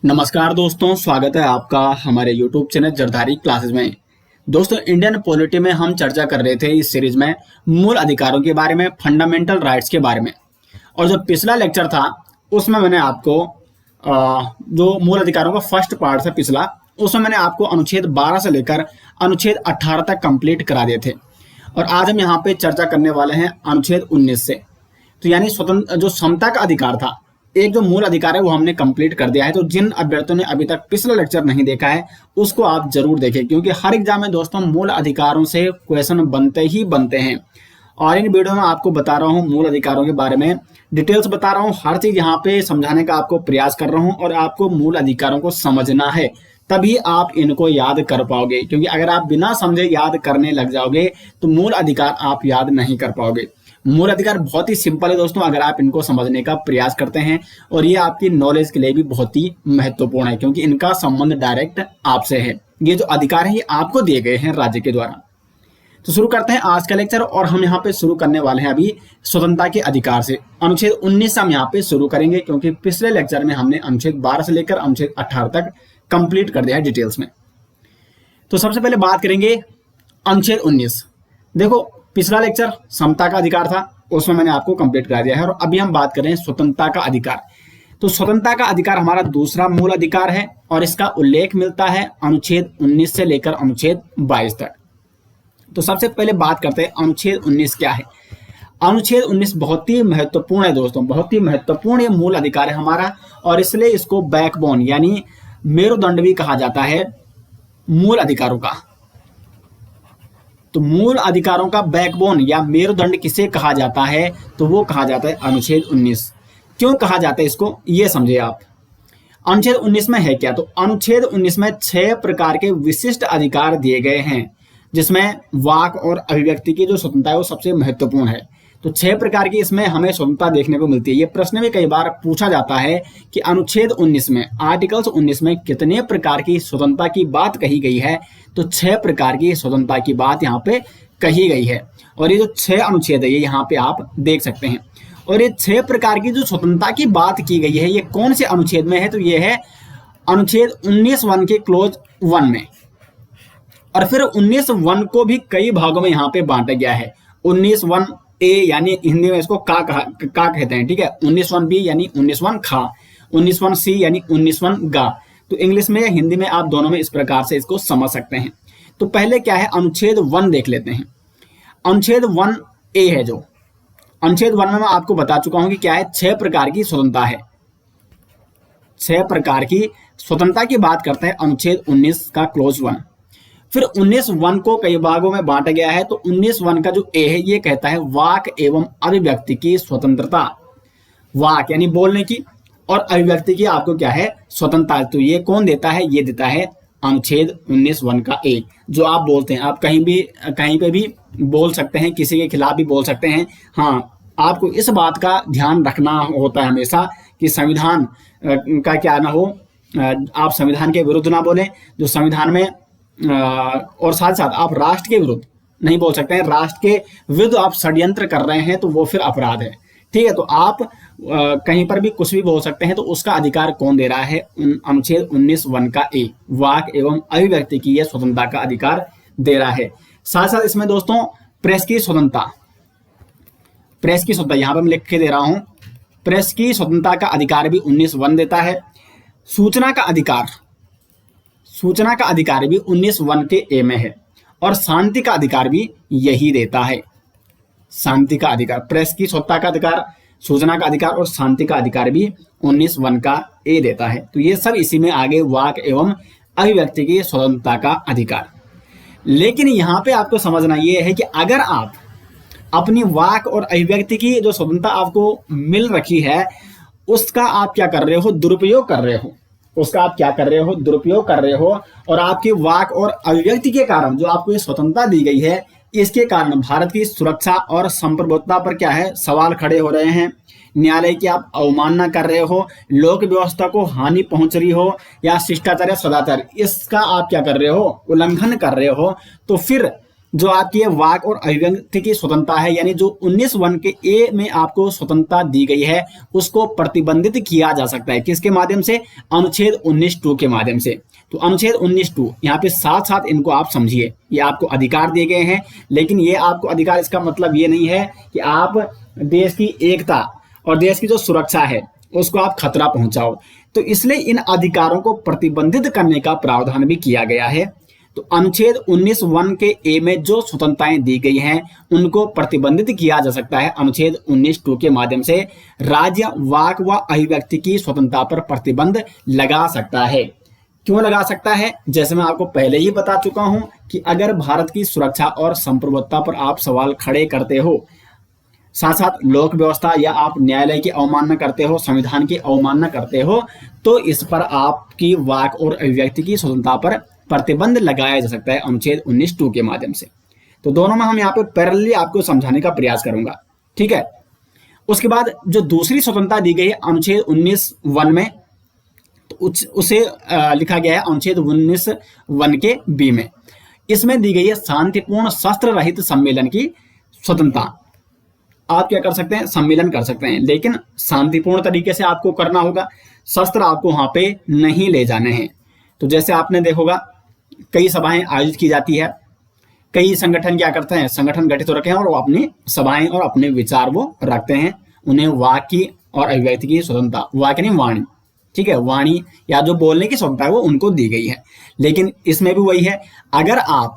नमस्कार दोस्तों, स्वागत है आपका हमारे YouTube चैनल जरधारी क्लासेस में। दोस्तों, इंडियन पॉलिटी में हम चर्चा कर रहे थे इस सीरीज में मूल अधिकारों के बारे में, फंडामेंटल राइट्स के बारे में। और जो पिछला लेक्चर था उसमें मैंने आपको जो मूल अधिकारों का फर्स्ट पार्ट था पिछला, उसमें मैंने आपको अनुच्छेद 12 से लेकर अनुच्छेद 18 तक कंप्लीट करा दिए थे। और आज हम यहाँ पे चर्चा करने वाले हैं अनुच्छेद 19 से। तो यानी स्वतंत्र जो समता का अधिकार था, एक जो मूल अधिकार है वो हमने कंप्लीट कर दिया है। तो जिन अभ्यर्थियों ने अभी तक पिछला लेक्चर नहीं देखा है उसको आप जरूर देखें, क्योंकि हर एग्जाम में दोस्तों मूल अधिकारों से क्वेश्चन बनते ही बनते हैं। और इन वीडियो में आपको बता रहा हूँ मूल अधिकारों के बारे में, डिटेल्स बता रहा हूँ, हर चीज यहाँ पे समझाने का आपको प्रयास कर रहा हूँ। और आपको मूल अधिकारों को समझना है, तभी आप इनको याद कर पाओगे। क्योंकि अगर आप बिना समझे याद करने लग जाओगे तो मूल अधिकार आप याद नहीं कर पाओगे। मूल अधिकार बहुत ही सिंपल है दोस्तों, अगर आप इनको समझने का प्रयास करते हैं। और ये आपकी नॉलेज के लिए भी बहुत ही महत्वपूर्ण है, क्योंकि इनका संबंध डायरेक्ट आपसे है। ये जो अधिकार है ये आपको दिए गए हैं राज्य के द्वारा। तो शुरू करते हैं आज का लेक्चर। और हम यहाँ पे शुरू करने वाले हैं अभी स्वतंत्रता के अधिकार से। अनुच्छेद 19 हम यहाँ पे शुरू करेंगे, क्योंकि पिछले लेक्चर में हमने अनुच्छेद 12 से लेकर अनुच्छेद 18 तक कंप्लीट कर दिया है डिटेल्स में। तो सबसे पहले बात करेंगे अनुच्छेद 19। देखो, पिछला लेक्चर समता का अधिकार था, उसमें मैंने आपको कंप्लीट करा दिया है। और अभी हम बात कर रहे हैं स्वतंत्रता का अधिकार। तो स्वतंत्रता का अधिकार हमारा दूसरा मूल अधिकार है, और इसका उल्लेख मिलता है अनुच्छेद 19 से लेकर अनुच्छेद 22 तक। तो सबसे पहले बात करते हैं अनुच्छेद 19 क्या है। अनुच्छेद 19 बहुत ही महत्वपूर्ण है दोस्तों, बहुत ही महत्वपूर्ण ये मूल अधिकार है हमारा। और इसलिए इसको बैकबोन यानी मेरुदंड भी कहा जाता है मूल अधिकारों का। तो मूल अधिकारों का बैकबोन या मेरुदंड किसे कहा जाता है, तो वो कहा जाता है अनुच्छेद 19। क्यों कहा जाता है इसको, ये समझिए आप। अनुच्छेद 19 में है क्या, तो अनुच्छेद 19 में 6 प्रकार के विशिष्ट अधिकार दिए गए हैं, जिसमें वाक और अभिव्यक्ति की जो स्वतंत्रता है वो सबसे महत्वपूर्ण है। तो 6 प्रकार की इसमें हमें स्वतंत्रता देखने को मिलती है। ये प्रश्न में कई बार पूछा जाता है कि अनुच्छेद 19 में, आर्टिकल्स 19 में कितने प्रकार की स्वतंत्रता की बात कही गई है, तो 6 प्रकार की स्वतंत्रता की बात यहाँ पे कही गई है। और ये जो 6 अनुच्छेद है ये यहाँ पे आप देख सकते हैं। और ये 6 प्रकार की जो स्वतंत्रता की बात की गई है ये कौन से अनुच्छेद में है, तो ये है अनुच्छेद 19(1) के क्लोज 1 में। और फिर 19(1) को भी कई भागों में यहाँ पे बांटा गया है। 19(1) ए यानी हिंदी में इसको का कहते हैं, ठीक है। 19(1) बी यानी 19(1) खा, 19(1) सी यानी 19(1) गा। तो इंग्लिश में या हिंदी में आप दोनों में इस प्रकार से इसको समझ सकते हैं। तो पहले क्या है, अनुच्छेद 1 देख लेते हैं। अनुच्छेद 1 ए है जो अनुच्छेद 1 में मैं आपको बता चुका हूं कि क्या है, 6 प्रकार की स्वतंत्रता है। 6 प्रकार की स्वतंत्रता की बात करता है अनुच्छेद 19 का क्लोज 1। फिर 19(1) को कई भागों में बांटा गया है। तो 19(1) का जो ए है ये कहता है वाक एवं अभिव्यक्ति की स्वतंत्रता। वाक यानी बोलने की, और अभिव्यक्ति की आपको क्या है, स्वतंत्रता। तो ये कौन देता है, ये देता है अनुच्छेद 19(1) का ए। जो आप बोलते हैं, आप कहीं पे भी बोल सकते हैं, किसी के खिलाफ भी बोल सकते हैं। हाँ, आपको इस बात का ध्यान रखना होता है हमेशा कि संविधान का क्या ना हो, आप संविधान के विरुद्ध ना बोलें, जो संविधान में और साथ साथ आप राष्ट्र के विरुद्ध नहीं बोल सकते हैं। राष्ट्र के विरुद्ध आप षड्यंत्र कर रहे हैं तो वो फिर अपराध है, ठीक है। तो आप कहीं पर भी कुछ भी बोल सकते हैं, तो उसका अधिकार कौन दे रहा है, अनुच्छेद 19(1) का ए, वाक एवं अभिव्यक्ति की यह स्वतंत्रता का अधिकार दे रहा है। साथ साथ इसमें दोस्तों प्रेस की स्वतंत्रता यहाँ पर मैं लिख के दे रहा हूं, प्रेस की स्वतंत्रता का अधिकार भी 19(1) देता है। सूचना का अधिकार भी 19(1) के ए में है। और शांति का अधिकार भी यही देता है। शांति का अधिकार, प्रेस की स्वतंत्रता का अधिकार, सूचना का अधिकार और शांति का अधिकार भी 19(1) का ए देता है। तो ये सब इसी में आगे वाक एवं अभिव्यक्ति की स्वतंत्रता का अधिकार। लेकिन यहाँ पे आपको समझना ये है कि अगर आप अपनी वाक और अभिव्यक्ति की जो स्वतंत्रता आपको मिल रखी है उसका आप क्या कर रहे हो, दुरुपयोग कर रहे हो। और आपकी वाक और अभिव्यक्ति के कारण जो आपको ये स्वतंत्रता दी गई है, इसके कारण भारत की सुरक्षा और संप्रभुता पर क्या है, सवाल खड़े हो रहे हैं। न्यायालय की आप अवमानना कर रहे हो, लोक व्यवस्था को हानि पहुंच रही हो, या शिष्टाचार या सदाचार, इसका आप क्या कर रहे हो, उल्लंघन कर रहे हो। तो फिर जो आपकी ये वाक और अभिव्यक्ति की स्वतंत्रता है, यानी जो 19(1) के ए में आपको स्वतंत्रता दी गई है, उसको प्रतिबंधित किया जा सकता है। किसके माध्यम से? अनुच्छेद 19(2) के माध्यम से। तो अनुच्छेद 19(2) यहाँ पे साथ साथ इनको आप समझिए, ये आपको अधिकार दिए गए हैं, लेकिन ये आपको अधिकार, इसका मतलब ये नहीं है कि आप देश की एकता और देश की जो सुरक्षा है उसको आप खतरा पहुंचाओ। तो इसलिए इन अधिकारों को प्रतिबंधित करने का प्रावधान भी किया गया है। तो अनुच्छेद 19(1) के ए में जो स्वतंत्रताएं दी गई हैं उनको प्रतिबंधित किया जा सकता है अनुच्छेद 19(2) के माध्यम से। राज्य वाक व अभिव्यक्ति की स्वतंत्रता पर प्रतिबंध लगा सकता है। क्यों लगा सकता है? जैसे मैं आपको पहले ही बता चुका हूं कि अगर भारत की सुरक्षा और संप्रभुत्ता पर आप सवाल खड़े करते हो, साथ साथ लोक व्यवस्था या आप न्यायालय की अवमानना करते हो, संविधान की अवमानना करते हो, तो इस पर आपकी वाक और अभिव्यक्ति की स्वतंत्रता पर प्रतिबंध लगाया जा सकता है अनुच्छेद 19(2) के माध्यम से। तो दोनों में हम यहाँ पे पैरेलली आपको समझाने का प्रयास करूंगा, ठीक है। उसके बाद जो दूसरी स्वतंत्रता दी गई है अनुच्छेद 19(1) में, तो उसे लिखा गया है अनुच्छेद 19(1) के बी में। इसमें दी गई है शांतिपूर्ण शस्त्र रहित सम्मेलन की स्वतंत्रता। आप क्या कर सकते हैं? सम्मेलन कर सकते हैं, लेकिन शांतिपूर्ण तरीके से आपको करना होगा। शस्त्र आपको वहां पे नहीं ले जाने हैं। तो जैसे आपने देखोगा कई सभाएं आयोजित की जाती है, कई संगठन क्या करते हैं, संगठन गठित हो रखे हैं और वो अपनी सभाएं और अपने विचार वो रखते हैं। उन्हें वाक की और अभिव्यक्ति की स्वतंत्रता, वाक नहीं वाणी, ठीक है, वाणी या जो बोलने की स्वतंत्रता है वो उनको दी गई है। लेकिन इसमें भी वही है, अगर आप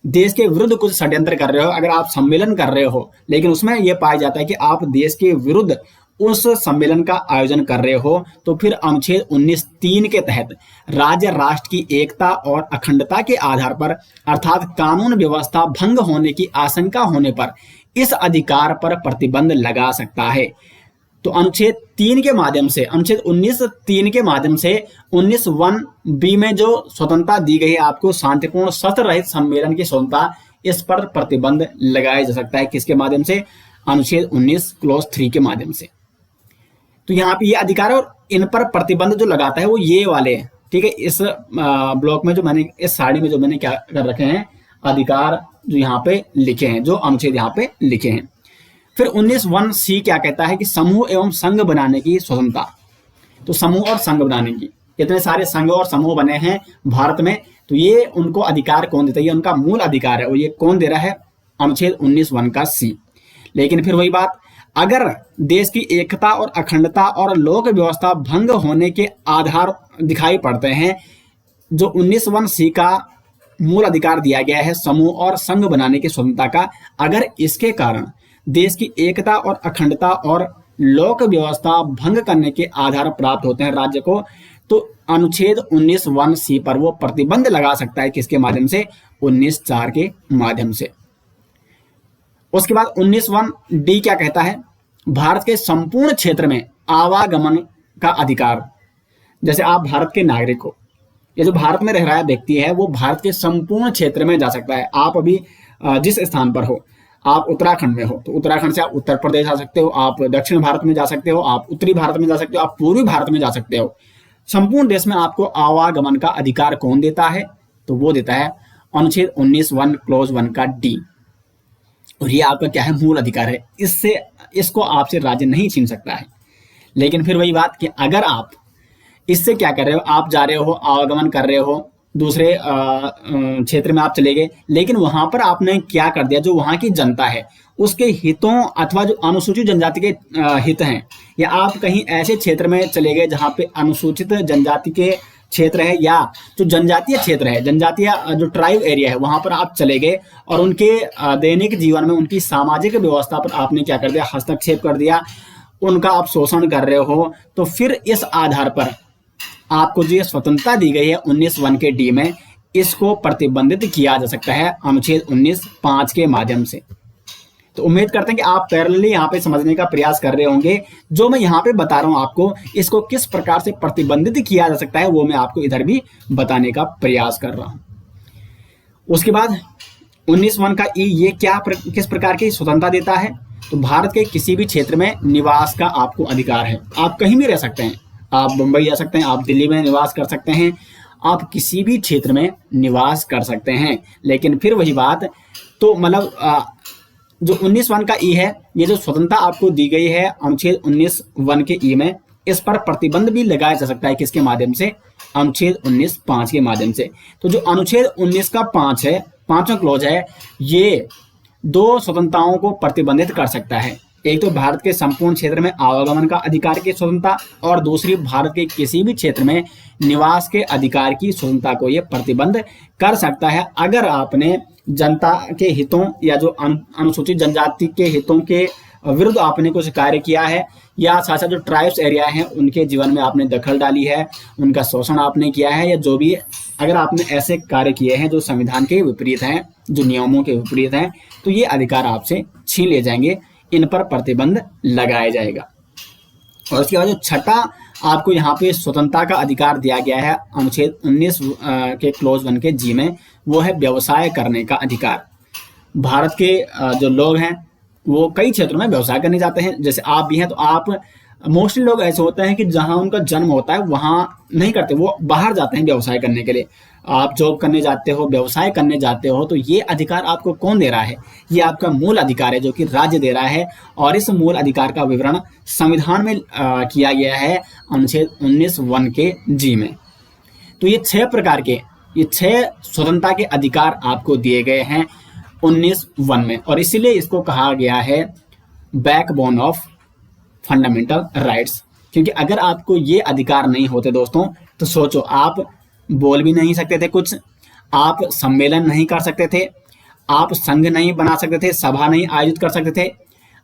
देश के विरुद्ध कुछ षड्यंत्र कर रहे हो, अगर आप सम्मेलन कर रहे हो, लेकिन उसमें यह पाया जाता है कि आप देश के विरुद्ध उस सम्मेलन का आयोजन कर रहे हो, तो फिर अनुच्छेद 19(3) के तहत राज्य राष्ट्र की एकता और अखंडता के आधार पर, अर्थात कानून व्यवस्था भंग होने की आशंका होने पर इस अधिकार पर प्रतिबंध लगा सकता है। तो अनुच्छेद 3 के माध्यम से, अनुच्छेद 19(3) के माध्यम से 19(1) में जो स्वतंत्रता दी गई है आपको, शांतिपूर्ण शस्त्र रहित सम्मेलन की स्वतंत्रता, इस पर प्रतिबंध लगाया जा सकता है। किसके माध्यम से? अनुच्छेद 19 क्लॉज 3 के माध्यम से। तो यहाँ पे ये अधिकार है और इन पर प्रतिबंध जो लगाता है वो ये वाले हैं, ठीक है। इस ब्लॉक में जो मैंने, इस साड़ी में जो मैंने क्या कर रखे हैं, अधिकार जो यहाँ पे लिखे हैं, जो अनुच्छेद यहाँ पे लिखे हैं। फिर 19(1) क्या कहता है कि समूह एवं संघ बनाने की स्वतंत्रता। तो समूह और संघ बनाने की, इतने सारे संघ और समूह बने हैं भारत में, तो ये उनको अधिकार कौन देता है? ये उनका मूल अधिकार है और ये कौन दे रहा है? अनुच्छेद 19(1) का सी। लेकिन फिर वही बात, अगर देश की एकता और अखंडता और लोक व्यवस्था भंग होने के आधार दिखाई पड़ते हैं, जो 19(1) का मूल अधिकार दिया गया है समूह और संघ बनाने की स्वतंत्रता का, अगर इसके कारण देश की एकता और अखंडता और लोक व्यवस्था भंग करने के आधार प्राप्त होते हैं राज्य को, तो अनुच्छेद 19(1) पर वो प्रतिबंध लगा सकता है। किसके माध्यम से? 19(4) के माध्यम से। उसके बाद 19(1) क्या कहता है? भारत के संपूर्ण क्षेत्र में आवागमन का अधिकार। जैसे आप भारत के नागरिक हो, ये जो भारत में रह रहा है व्यक्ति है, वो भारत के संपूर्ण क्षेत्र में जा सकता है। आप अभी जिस स्थान पर हो, आप उत्तराखंड में हो, तो उत्तराखंड से आप उत्तर प्रदेश आ सकते हो, आप दक्षिण भारत में जा सकते हो, आप उत्तरी भारत में जा सकते हो, आप पूर्वी भारत में जा सकते हो। संपूर्ण देश में आपको आवागमन का अधिकार कौन देता है? तो वो देता है अनुच्छेद 19(1) क्लॉज 1 का डी। और ये आपका क्या है? मूल अधिकार है। इसको आपसे राज्य नहीं छीन सकता है। लेकिन फिर वही बात कि अगर आप इससे क्या कर रहे हो, आप जा रहे हो, आवागमन कर रहे हो, दूसरे क्षेत्र में आप चले गए, लेकिन वहां पर आपने क्या कर दिया, जो वहां की जनता है उसके हितों अथवा जो अनुसूचित जनजाति के हित हैं, या आप कहीं ऐसे क्षेत्र में चले गए जहां पे अनुसूचित जनजाति के क्षेत्र है या जो जनजातीय क्षेत्र है, जनजातीय जो ट्राइब एरिया है, वहां पर आप चले गए और उनके दैनिक जीवन में, उनकी सामाजिक व्यवस्था पर आपने क्या कर दिया? हस्तक्षेप कर दिया, उनका आप शोषण कर रहे हो, तो फिर इस आधार पर आपको जो स्वतंत्रता दी गई है 19(1) के डी में, इसको प्रतिबंधित किया जा सकता है अनुच्छेद 19(5) के माध्यम से। तो उम्मीद करते हैं कि आप पैरेलली यहाँ पे समझने का प्रयास कर रहे होंगे। जो मैं यहाँ पे बता रहा हूँ आपको, इसको किस प्रकार से प्रतिबंधित किया जा सकता है वो मैं आपको इधर भी बताने का प्रयास कर रहा हूँ। उसके बाद 19(1) का ई, ये किस प्रकार की स्वतंत्रता देता है? तो भारत के किसी भी क्षेत्र में निवास का आपको अधिकार है। आप कहीं भी रह सकते हैं, आप मुंबई जा सकते हैं, आप दिल्ली में निवास कर सकते हैं, आप किसी भी क्षेत्र में निवास कर सकते हैं। लेकिन फिर वही बात, तो मतलब जो 19(1) का ई है, ये जो स्वतंत्रता आपको दी गई है अनुच्छेद 19(1) के ई में, इस पर प्रतिबंध भी लगाया जा सकता है। किसके माध्यम से? अनुच्छेद 19(5) के माध्यम से। तो जो अनुच्छेद 19 का 5 है, 5वां क्लॉज है, ये दो स्वतंत्रताओं को प्रतिबंधित कर सकता है। एक तो भारत के संपूर्ण क्षेत्र में आवागमन का अधिकार की स्वतंत्रता, और दूसरी भारत के किसी भी क्षेत्र में निवास के अधिकार की स्वतंत्रता को यह प्रतिबंध कर सकता है, अगर आपने जनता के हितों या जो अनुसूचित जनजाति के हितों के विरुद्ध आपने कुछ कार्य किया है, या साथ साथ जो ट्राइब्स एरिया हैं उनके जीवन में आपने दखल डाली है, उनका शोषण आपने किया है, या जो भी अगर आपने ऐसे कार्य किए हैं जो संविधान के विपरीत हैं, जो नियमों के विपरीत हैं, तो ये अधिकार आपसे छीन लिए जाएंगे, इन पर प्रतिबंध लगाया जाएगा। और उसके बाद जो छठा आपको यहाँ पे स्वतंत्रता का अधिकार दिया गया है अनुच्छेद 19 के क्लॉज 1 के जी में, वो है व्यवसाय करने का अधिकार। भारत के जो लोग हैं वो कई क्षेत्रों में व्यवसाय करने जाते हैं, जैसे आप भी हैं। तो आप मोस्टली लोग ऐसे होते हैं कि जहां उनका जन्म होता है वहां नहीं करते, वो बाहर जाते हैं व्यवसाय करने के लिए। आप जॉब करने जाते हो, व्यवसाय करने जाते हो, तो ये अधिकार आपको कौन दे रहा है? ये आपका मूल अधिकार है जो कि राज्य दे रहा है, और इस मूल अधिकार का विवरण संविधान में किया गया है अनुच्छेद 19(1) के जी में। तो ये 6 प्रकार के, ये 6 स्वतंत्रता के अधिकार आपको दिए गए हैं 19(1) में, और इसीलिए इसको कहा गया है बैकबोन ऑफ फंडामेंटल राइट्स। क्योंकि अगर आपको ये अधिकार नहीं होते दोस्तों, तो सोचो, आप बोल भी नहीं सकते थे कुछ, आप सम्मेलन नहीं कर सकते थे, आप संघ नहीं बना सकते थे, सभा नहीं आयोजित कर सकते थे,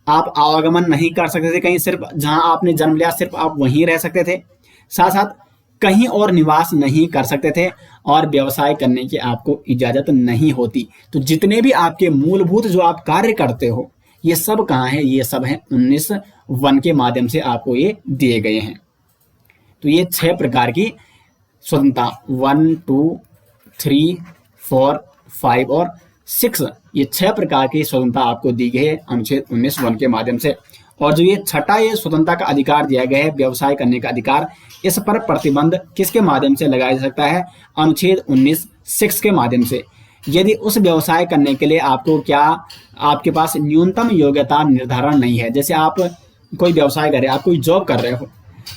आप आवागमन नहीं कर सकते थे कहीं, सिर्फ जहां आपने जन्म लिया सिर्फ आप वहीं रह सकते थे, साथ साथ कहीं और निवास नहीं कर सकते थे, और व्यवसाय करने की आपको इजाजत नहीं होती। तो जितने भी आपके मूलभूत जो आप कार्य करते हो, ये सब कहाँ है? ये सब है 19(1) के माध्यम से आपको ये दिए गए हैं। तो ये 6 प्रकार की स्वतंत्रता 1, 2, 3, 4, 5 और 6, ये 6 प्रकार की स्वतंत्रता आपको दी गई है अनुच्छेद 19(1) के माध्यम से। और जो ये छठा ये स्वतंत्रता का अधिकार दिया गया है व्यवसाय करने का अधिकार, इस पर प्रतिबंध किसके माध्यम से लगाया जा सकता है? अनुच्छेद 19(6) के माध्यम से। यदि उस व्यवसाय करने के लिए आपको आपके पास न्यूनतम योग्यता निर्धारण नहीं है, जैसे आप कोई व्यवसाय कर रहे हैं, आप कोई जॉब कर रहे हो,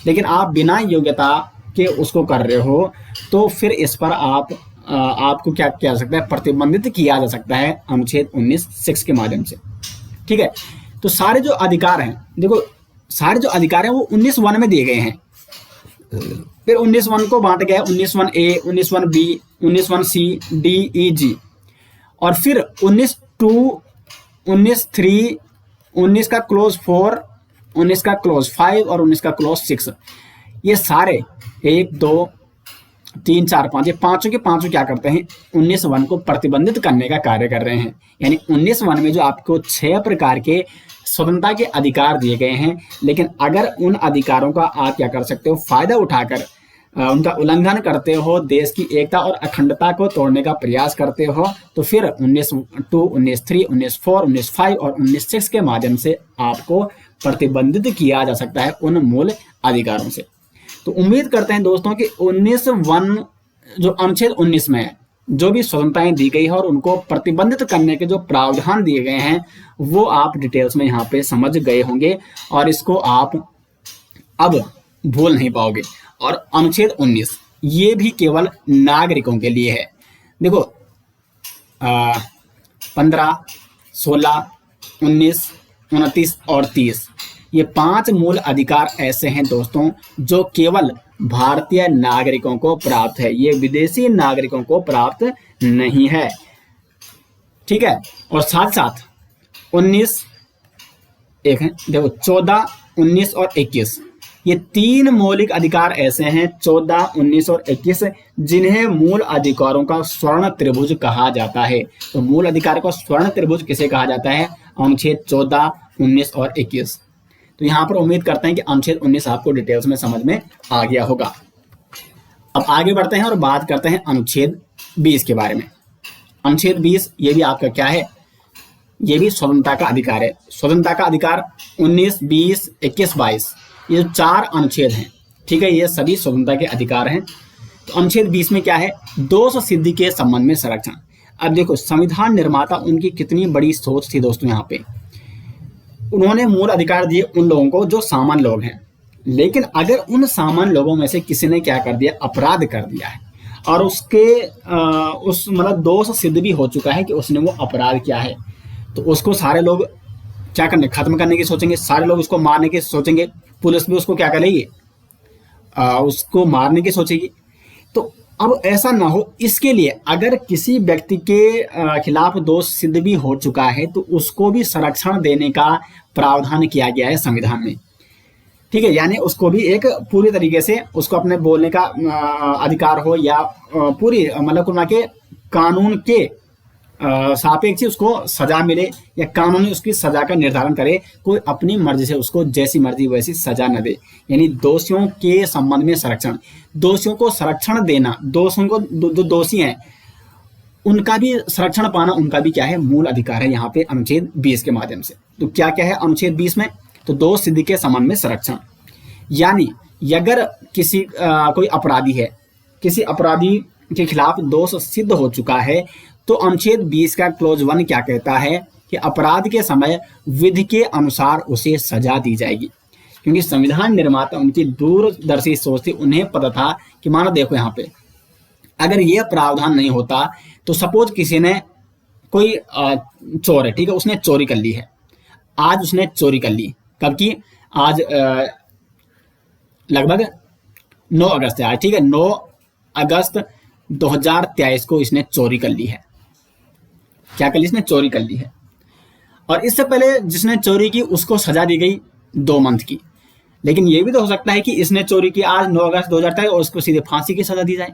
लेकिन आप बिना योग्यता के उसको कर रहे हो, तो फिर इस पर आपको क्या किया जा सकता है? प्रतिबंधित किया जा सकता है अनुच्छेद 19(6) के माध्यम से। ठीक है, तो सारे जो अधिकार हैं, देखो सारे जो अधिकार हैं वो 19(1) में दिए गए हैं। फिर 19(1) को बांट गया 19(1)A, 19(1)B, 19(1)C, D, E, G, और फिर 19(2), 19(3), 19 का क्लोज 4, 19 का क्लोज 5 और 19 का क्लोज 6, ये सारे 1, 2, 3, 4, 5, ये पांचों के पांचों क्या करते हैं? 19(1) को प्रतिबंधित करने का कार्य कर रहे हैं। यानी 19(1) में जो आपको 6 प्रकार के स्वतंत्रता के अधिकार दिए गए हैं, लेकिन अगर उन अधिकारों का आप क्या कर सकते हो? फायदा उठाकर उनका उल्लंघन करते हो, देश की एकता और अखंडता को तोड़ने का प्रयास करते हो, तो फिर 19(2), 19(3), 19(4), 19(5) और 19(6) के माध्यम से आपको प्रतिबंधित किया जा सकता है उन मूल अधिकारों से। तो उम्मीद करते हैं दोस्तों कि 19(1) जो अनुच्छेद 19 में है, जो भी स्वतंत्रताएं दी गई है और उनको प्रतिबंधित करने के जो प्रावधान दिए गए हैं, वो आप डिटेल्स में यहाँ पे समझ गए होंगे, और इसको आप अब भूल नहीं पाओगे। और अनुच्छेद 19 ये भी केवल नागरिकों के लिए है। देखो 15, 16, 19, 29 और 30, ये 5 मूल अधिकार ऐसे हैं दोस्तों जो केवल भारतीय नागरिकों को प्राप्त है, ये विदेशी नागरिकों को प्राप्त नहीं है। ठीक है, और साथ साथ 19 एक है, देखो 14, 19 और 21, ये 3 मौलिक अधिकार ऐसे हैं 14, 19 और 21 जिन्हें मूल अधिकारों का स्वर्ण त्रिभुज कहा जाता है। तो मूल अधिकार का स्वर्ण त्रिभुज किसे कहा जाता है? अनुच्छेद 14, 19 और 21। तो यहाँ पर उम्मीद करते हैं कि अनुच्छेद 19 आपको डिटेल्स में समझ में आ गया होगा। अब आगे बढ़ते हैं और बात करते हैं अनुच्छेद 20 के बारे में। अनुच्छेद 20 ये भी आपका क्या है? ये भी स्वतंत्रता का अधिकार है। स्वतंत्रता का अधिकार 19, 20, 21, 22, ये जो 4 अनुच्छेद हैं, ठीक है, ये सभी स्वतंत्रता के अधिकार हैं। तो अनुच्छेद 20 में क्या है, दोष सिद्धि के संबंध में संरक्षण। अब देखो संविधान निर्माता उनकी कितनी बड़ी सोच थी दोस्तों, यहाँ पे उन्होंने मूल अधिकार दिए उन लोगों को जो सामान्य लोग हैं, लेकिन अगर उन सामान्य लोगों में से किसी ने क्या कर दिया, अपराध कर दिया है और उसके उस मतलब दोष सिद्ध भी हो चुका है कि उसने वो अपराध किया है, तो उसको सारे लोग क्या करने, खत्म करने की सोचेंगे, सारे लोग उसको मारने की सोचेंगे, पुलिस भी उसको क्या करेगी, उसको मारने की सोचेगी। तो अब ऐसा ना हो, इसके लिए अगर किसी व्यक्ति के खिलाफ दोष सिद्ध भी हो चुका है तो उसको भी संरक्षण देने का प्रावधान किया गया है संविधान में। ठीक है, यानी उसको भी एक पूरी तरीके से उसको अपने बोलने का अधिकार हो या पूरी मतलब कुल के कानून के सापेक्ष उसको सजा मिले या कानून उसकी सजा का निर्धारण करे, कोई अपनी मर्जी से उसको जैसी मर्जी वैसी सजा न दे। यानी दोषियों के संबंध में संरक्षण, दोषियों को संरक्षण देना, दोषियों को जो दोषी हैं उनका भी संरक्षण पाना उनका भी क्या है, मूल अधिकार है यहाँ पे अनुच्छेद 20 के माध्यम से। तो क्या क्या है अनुच्छेद 20 में, तो दोष सिद्धि के संबंध में संरक्षण, यानी अगर किसी कोई अपराधी है, किसी अपराधी के खिलाफ दोष सिद्ध हो चुका है तो अनुच्छेद 20 का क्लोज 1 क्या कहता है कि अपराध के समय विधि के अनुसार उसे सजा दी जाएगी। क्योंकि संविधान निर्माता उनकी दूरदर्शी सोच थी, उन्हें पता था कि मानो देखो यहाँ पे अगर ये प्रावधान नहीं होता तो सपोज किसी ने कोई चोर है, ठीक है, उसने चोरी कर ली है, आज उसने चोरी कर ली, कब की, आज लगभग 9 अगस्त है आज, ठीक है, 9 अगस्त 2023 को इसने चोरी कर ली है। क्या कर ली इसने, चोरी कर ली है। और इससे पहले जिसने चोरी की उसको सजा दी गई 2 मंथ की, लेकिन यह भी तो हो सकता है कि इसने चोरी की आज 9 अगस्त 2023 और उसको सीधे फांसी की सजा दी जाए,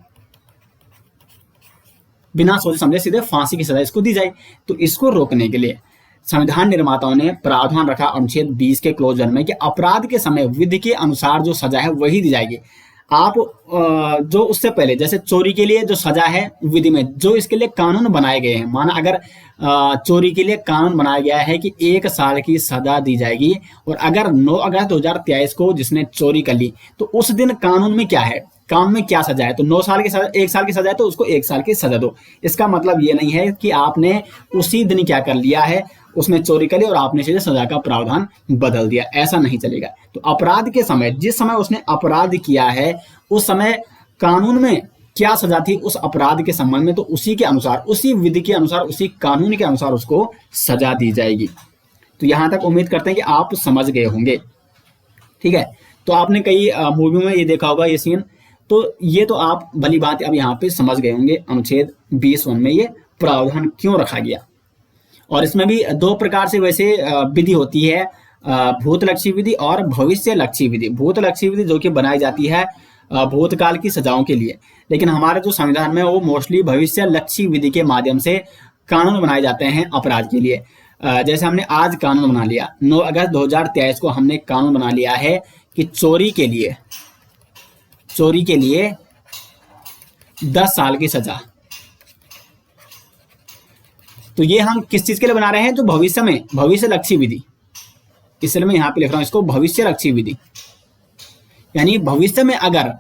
बिना सोचे समझे सीधे फांसी की सजा इसको दी जाए। तो इसको रोकने के लिए संविधान निर्माताओं ने प्रावधान रखा अनुच्छेद 20 के क्लोज 1 में कि अपराध के समय विधि के अनुसार जो सजा है वही दी जाएगी। आप जो उससे पहले जैसे चोरी के लिए जो सजा है विधि में, जो इसके लिए कानून बनाए गए हैं, माना अगर चोरी के लिए कानून बनाया गया है कि 1 साल की सजा दी जाएगी, और अगर 9 अगस्त 2023 को जिसने चोरी कर ली तो उस दिन कानून में क्या है, कानून में क्या सजा है, तो 9 साल की सजा, 1 साल की सजा है तो उसको 1 साल की सजा दो। इसका मतलब ये नहीं है कि आपने उसी दिन क्या कर लिया है, उसने चोरी कर ली और आपने सीधे सजा का प्रावधान बदल दिया, ऐसा नहीं चलेगा। तो अपराध के समय, जिस समय उसने अपराध किया है उस समय कानून में क्या सजा थी उस अपराध के संबंध में, तो उसी के अनुसार, उसी विधि के अनुसार, उसी कानून के अनुसार उसको सजा दी जाएगी। तो यहां तक उम्मीद करते हैं कि आप समझ गए होंगे। ठीक है, तो आपने कई मूवी में ये देखा होगा ये सीन, तो ये तो आप भली बात अब यहाँ पे समझ गए होंगे अनुच्छेद 20 में ये प्रावधान क्यों रखा गया। और इसमें भी 2 प्रकार से वैसे विधि होती है, भूतलक्षी विधि और भविष्य लक्षी विधि। भूतलक्षी विधि जो कि बनाई जाती है भूतकाल की सजाओं के लिए, लेकिन हमारे जो संविधान में वो मोस्टली भविष्य लक्षी विधि के माध्यम से कानून बनाए जाते हैं अपराध के लिए। जैसे हमने आज कानून बना लिया 9 अगस्त 2023 को हमने कानून बना लिया है कि चोरी के लिए 10 साल की सजा। तो ये हम किस चीज के लिए बना रहे हैं, जो भविष्य में, भविष्य लक्षी विधि, इसलिए मैं यहां पे लिख रहा हूं इसको भविष्य लक्षी विधि। यानी भविष्य में अगर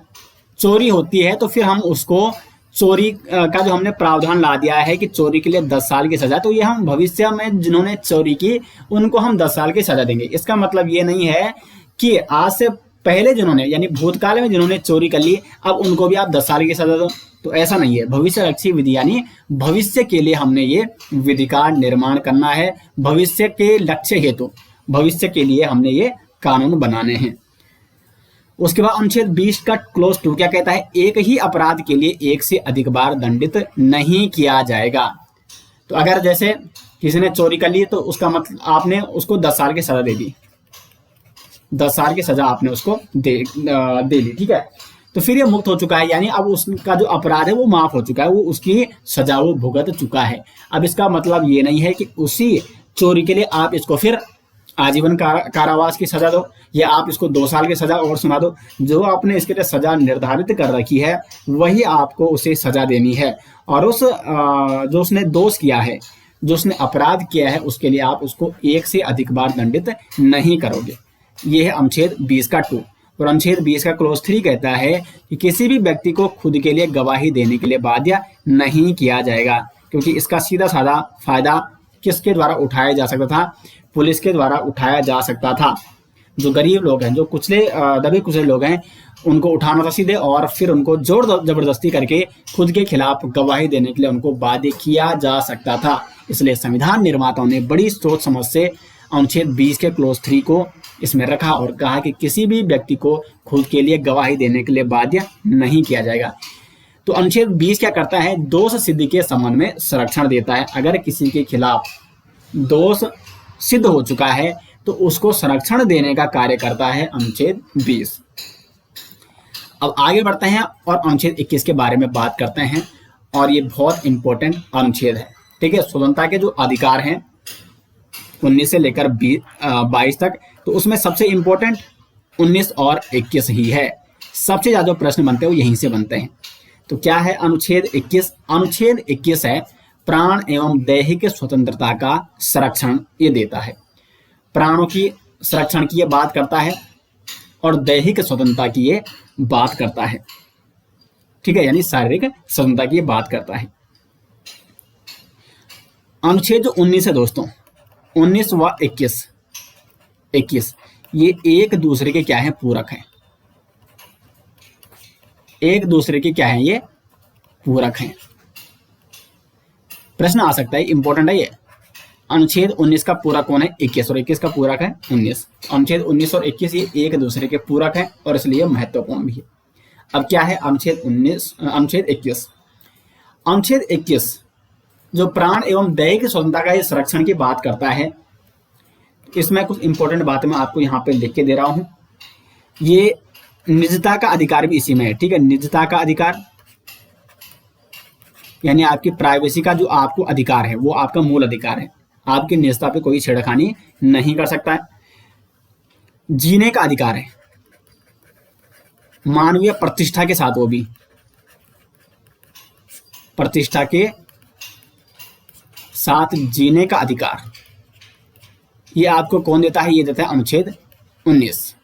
चोरी होती है तो फिर हम उसको चोरी का जो हमने प्रावधान ला दिया है कि चोरी के लिए 10 साल की सजा, तो ये हम भविष्य में जिन्होंने चोरी की उनको हम 10 साल की सजा देंगे। इसका मतलब ये नहीं है कि आज से पहले जिन्होंने, यानी भूतकाल में जिन्होंने चोरी कर ली अब उनको भी आप 10 साल की सजा दो, तो ऐसा नहीं है। भविष्य लक्षी विधि यानी भविष्य के लिए हमने ये विधि का निर्माण करना है, भविष्य के लक्ष्य हेतु, भविष्य के लिए हमने ये कानून बनाने हैं। उसके बाद अनुच्छेद 20 का क्लोज 2 क्या कहता है, एक ही अपराध के लिए 1 से अधिक बार दंडित नहीं किया जाएगा। तो अगर जैसे किसी ने चोरी कर ली तो उसका मतलब आपने उसको 10 साल की सजा दे दी, 10 साल की सजा आपने उसको दे दी, ठीक है, तो फिर ये मुक्त हो चुका है, यानी अब उसका जो अपराध है वो माफ हो चुका है, वो उसकी सजा वो भुगत चुका है। अब इसका मतलब ये नहीं है कि उसी चोरी के लिए आप इसको फिर आजीवन कारावास की सजा दो या आप इसको 2 साल की सजा और सुना दो। जो आपने इसके लिए सजा निर्धारित कर रखी है वही आपको उसे सजा देनी है, और उस जो उसने दोष किया है, जो उसने अपराध किया है, उसके लिए आप उसको 1 से अधिक बार दंडित नहीं करोगे। यह है अनुच्छेद 20 का 2। और अनुच्छेद 20 का क्लॉज 3 कहता है कि किसी भी व्यक्ति को खुद के लिए गवाही देने के लिए बाध्य नहीं किया जाएगा, क्योंकि इसका सीधा साधा फायदा किसके द्वारा उठाया जा सकता था? पुलिस के द्वारा उठाया जा सकता था। जो गरीब लोग हैं, जो कुचले दबे कुचले लोग हैं, उनको उठाना था सीधे और फिर उनको जोर जबरदस्ती करके खुद के खिलाफ गवाही देने के लिए उनको बाध्य किया जा सकता था। इसलिए संविधान निर्माताओं ने बड़ी सोच समझ से अनुच्छेद 20 के क्लॉज 3 को इसमें रखा और कहा कि किसी भी व्यक्ति को खुद के लिए गवाही देने के लिए बाध्य नहीं किया जाएगा। तो अनुच्छेद 20 क्या करता है? दोष सिद्धि के संबंध में संरक्षण देता है। अगर किसी के खिलाफ दोष सिद्ध हो चुका है तो उसको संरक्षण देने का कार्य करता है अनुच्छेद 20। अब आगे बढ़ते हैं और अनुच्छेद 21 के बारे में बात करते हैं, और ये बहुत इंपॉर्टेंट अनुच्छेद है। ठीक है, स्वतंत्रता के जो अधिकार हैं 19 से लेकर 22 तक, तो उसमें सबसे इंपॉर्टेंट 19 और 21 ही है। सबसे ज्यादा प्रश्न बनते हैं वो यहीं से बनते हैं। तो क्या है अनुच्छेद 21? अनुच्छेद 21 है प्राण एवं दैहिक स्वतंत्रता का संरक्षण ये देता है। प्राणों की संरक्षण की ये बात करता है और दैहिक स्वतंत्रता की ये बात करता है। ठीक है, यानी शारीरिक स्वतंत्रता की ये बात करता है। अनुच्छेद जो 19 है दोस्तों, 19 व 21 ये एक दूसरे के क्या है? पूरक है। एक दूसरे के क्या है? ये पूरक हैं। प्रश्न आ सकता है, इंपॉर्टेंट है ये। अनुच्छेद 19 का पूरक कौन है? 21, और 21 का पूरक है 19। अनुच्छेद 19 और 21 ये एक दूसरे के पूरक हैं और इसलिए महत्वपूर्ण भी है। अब क्या है अनुच्छेद 21? अनुच्छेद 21 जो प्राण एवं दैहिक स्वतंत्रता का संरक्षण की बात करता है, इसमें कुछ इंपॉर्टेंट बातें मैं आपको यहाँ पे लिख के दे रहा हूं। ये निजता का अधिकार भी इसी में है। ठीक है, निजता का अधिकार यानी आपकी प्राइवेसी का जो आपको अधिकार है वो आपका मूल अधिकार है। आपकी निजता पे कोई छेड़खानी नहीं कर सकता है। जीने का अधिकार है, मानवीय प्रतिष्ठा के साथ, वो भी प्रतिष्ठा के साथ जीने का अधिकार, ये आपको कौन देता है? ये देता है अनुच्छेद 19।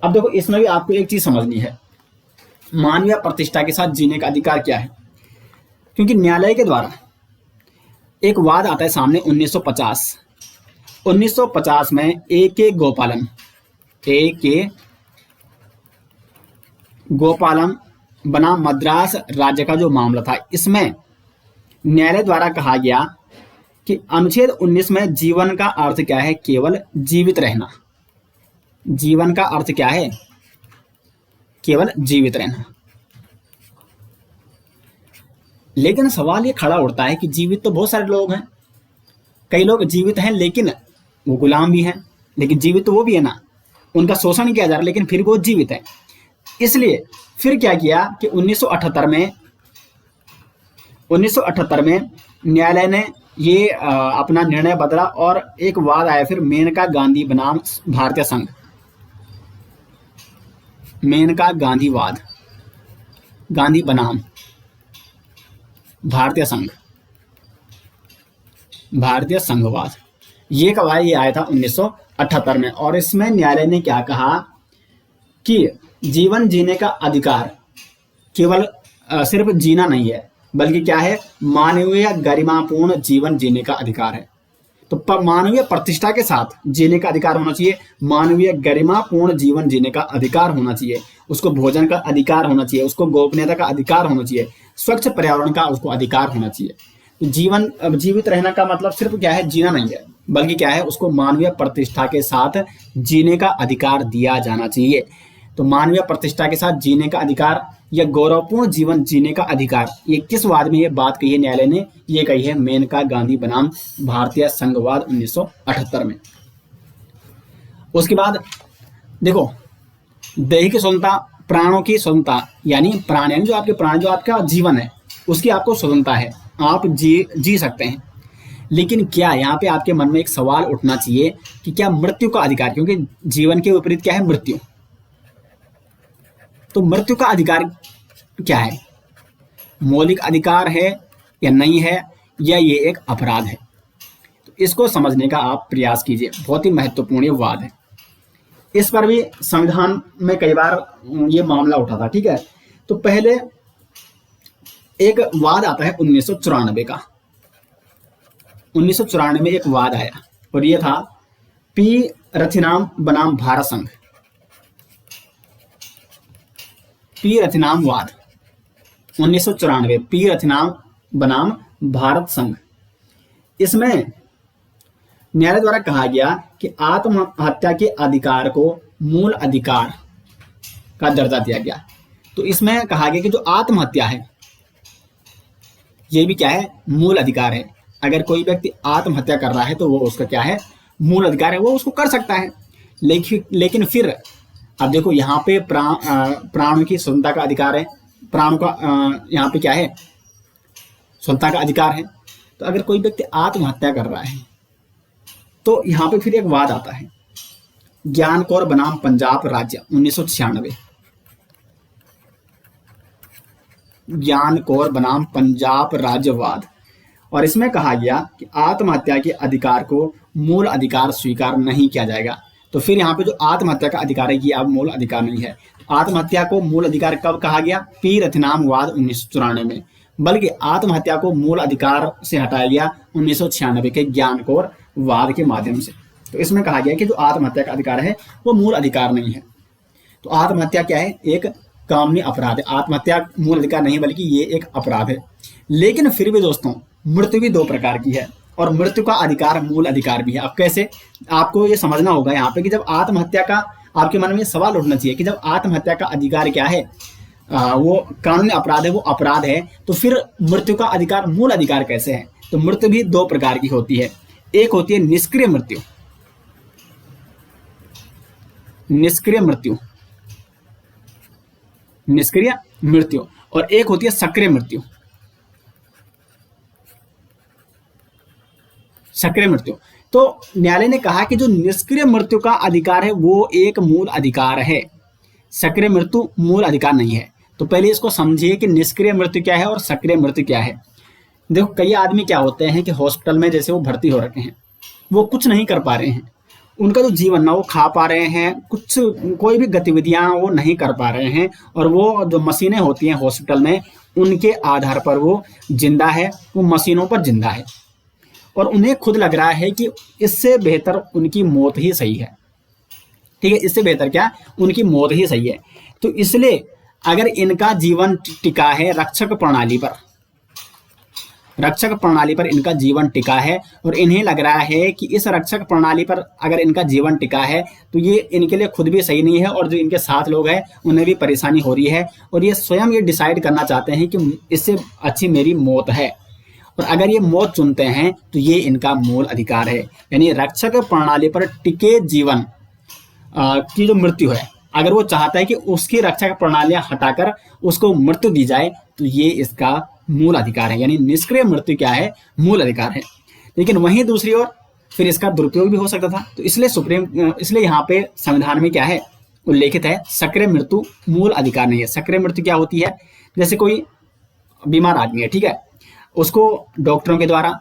अब देखो, इसमें भी आपको एक चीज समझनी है, मानवीय प्रतिष्ठा के साथ जीने का अधिकार क्या है? क्योंकि न्यायालय के द्वारा एक वाद आता है सामने 1950 में ए के गोपालम बनाम मद्रास राज्य का जो मामला था, इसमें न्यायालय द्वारा कहा गया कि अनुच्छेद 19 में जीवन का अर्थ क्या है? केवल जीवित रहना। जीवन का अर्थ क्या है? केवल जीवित रहना। लेकिन सवाल ये खड़ा उठता है कि जीवित तो बहुत सारे लोग हैं, कई लोग जीवित हैं लेकिन वो गुलाम भी हैं, लेकिन जीवित तो वो भी है ना, उनका शोषण किया जा रहा है लेकिन फिर वो जीवित है। इसलिए फिर क्या किया कि 1978 में न्यायालय ने ये अपना निर्णय बदला और एक वाद आया फिर मेनका गांधी बनाम भारतीय संघ। मेनका गांधी वाद, गांधी बनाम भारतीय संघवाद, ये कब आया? ये आया था 1978 में। और इसमें न्यायालय ने क्या कहा कि जीवन जीने का अधिकार केवल सिर्फ जीना नहीं है, बल्कि क्या है? मानवीय गरिमापूर्ण जीवन जीने का अधिकार है। तो मानवीय प्रतिष्ठा के साथ जीने का अधिकार होना चाहिए, मानवीय गरिमापूर्ण जीवन जीने का अधिकार होना चाहिए, उसको भोजन का अधिकार होना चाहिए, उसको गोपनीयता का अधिकार होना चाहिए, स्वच्छ पर्यावरण का उसको अधिकार होना चाहिए। तो जीवित रहना का मतलब सिर्फ क्या है? जीना नहीं है, बल्कि क्या है? उसको मानवीय प्रतिष्ठा के साथ जीने का अधिकार दिया जाना चाहिए। तो मानवीय प्रतिष्ठा के साथ जीने का अधिकार या गौरवपूर्ण जीवन जीने का अधिकार, ये किस वाद में ये बात कही है न्यायालय ने? ये कही है मेनका गांधी बनाम भारतीय संघवाद 1978 में। उसके बाद देखो, दैहिक स्वतंत्रता, प्राणों की स्वतंत्रता, यानी प्राण यानी जो आपके प्राण, जो आपका जीवन है उसकी आपको स्वतंत्रता है, आप जी सकते हैं। लेकिन क्या यहाँ पे आपके मन में एक सवाल उठना चाहिए कि क्या मृत्यु का अधिकार? क्योंकि जीवन के विपरीत क्या है? मृत्यु। तो मृत्यु का अधिकार क्या है? मौलिक अधिकार है या नहीं है, या ये एक अपराध है? तो इसको समझने का आप प्रयास कीजिए, बहुत ही महत्वपूर्ण वाद है। इस पर भी संविधान में कई बार ये मामला उठा था, ठीक है। तो पहले एक वाद आता है 1994 का। 1994 में एक वाद आया और ये था पी रथिनाम बनाम भारत संघ। पी रथिनाम वाद 1994, पी रथिनाम बनाम भारत संघ। इसमें न्यायालय द्वारा कहा गया कि आत्महत्या के अधिकार को मूल अधिकार का दर्जा दिया गया। तो इसमें कहा गया कि जो आत्महत्या है ये भी क्या है, मूल अधिकार है। अगर कोई व्यक्ति आत्महत्या कर रहा है तो वो उसका क्या है, मूल अधिकार है, वो उसको कर सकता है। लेकिन फिर अब देखो यहाँ पे प्राणों की स्वतंत्रता का अधिकार है, प्राणों का यहाँ पे क्या है, स्वतंत्रता का अधिकार है। तो अगर कोई व्यक्ति आत्महत्या कर रहा है तो यहाँ पे फिर एक वाद आता है, ज्ञान कौर बनाम पंजाब राज्य 1996। ज्ञान कौर बनाम पंजाब राज्यवाद। और इसमें कहा गया कि आत्महत्या के अधिकार को मूल अधिकार स्वीकार नहीं किया जाएगा। तो फिर यहाँ पे जो आत्महत्या का अधिकार है ये अब मूल अधिकार नहीं है। आत्महत्या को मूल अधिकार कब कहा गया, पी रथिनाम वाद 1994 में, बल्कि आत्महत्या को मूल अधिकार से हटाया गया 1996 के ज्ञान कौर वाद के माध्यम से। तो इसमें कहा गया कि जो आत्महत्या का अधिकार है वो मूल अधिकार नहीं है। तो आत्महत्या क्या है, एक कानूनी अपराध है। आत्महत्या मूल अधिकार नहीं बल्कि ये एक अपराध है। लेकिन फिर भी दोस्तों मृत्यु भी दो प्रकार की है और मृत्यु का अधिकार मूल अधिकार भी है। अब कैसे, आपको ये समझना होगा यहाँ पे कि जब आत्महत्या का, आपके मन में सवाल उठना चाहिए कि जब आत्महत्या का अधिकार क्या है, वो कानूनी अपराध है, वो अपराध है, तो फिर मृत्यु का अधिकार मूल अधिकार कैसे है। तो मृत्यु भी दो प्रकार की होती है। एक होती है निष्क्रिय मृत्यु, निष्क्रिय मृत्यु, निष्क्रिय मृत्यु, और एक होती है सक्रिय मृत्यु, सक्रिय मृत्यु। तो न्यायालय ने कहा कि जो निष्क्रिय मृत्यु का अधिकार है वो एक मूल अधिकार है, सक्रिय मृत्यु मूल अधिकार नहीं है। तो पहले इसको समझिए कि निष्क्रिय मृत्यु क्या है और सक्रिय मृत्यु क्या है। देखो कई आदमी क्या होते हैं कि हॉस्पिटल में जैसे वो भर्ती हो रखे हैं, वो कुछ नहीं कर पा रहे हैं, उनका जो जीवन ना वो खा पा रहे हैं, कुछ कोई भी गतिविधियां वो नहीं कर पा रहे हैं, और वो जो मशीनें होती हैं हॉस्पिटल में उनके आधार पर वो जिंदा है, वो मशीनों पर जिंदा है, और उन्हें खुद लग रहा है कि इससे बेहतर उनकी मौत ही सही है। ठीक है, इससे बेहतर क्या, उनकी मौत ही सही है। तो इसलिए अगर इनका जीवन टिका है रक्षक प्रणाली पर, रक्षक प्रणाली पर इनका जीवन टिका है, और इन्हें लग रहा है कि इस रक्षक प्रणाली पर अगर इनका जीवन टिका है तो ये इनके लिए खुद भी सही नहीं है और जो इनके साथ लोग हैं उन्हें भी परेशानी हो रही है, और ये स्वयं ये डिसाइड करना चाहते हैं कि इससे अच्छी मेरी मौत है, और अगर ये मौत चुनते हैं तो ये इनका मूल अधिकार है। यानी रक्षक प्रणाली पर टिके जीवन की जो मृत्यु है, अगर वो चाहता है कि उसकी रक्षक प्रणालियां हटाकर उसको मृत्यु दी जाए तो ये इसका मूल अधिकार है। यानी निष्क्रिय मृत्यु क्या है, मूल अधिकार है। लेकिन वहीं दूसरी ओर फिर इसका दुरुपयोग भी हो सकता था। तो इसलिए यहाँ पे संविधान में क्या है उल्लेखित है, सक्रिय मृत्यु मूल अधिकार नहीं है। सक्रिय मृत्यु क्या होती है, जैसे कोई बीमार आदमी है, ठीक है, उसको डॉक्टरों के द्वारा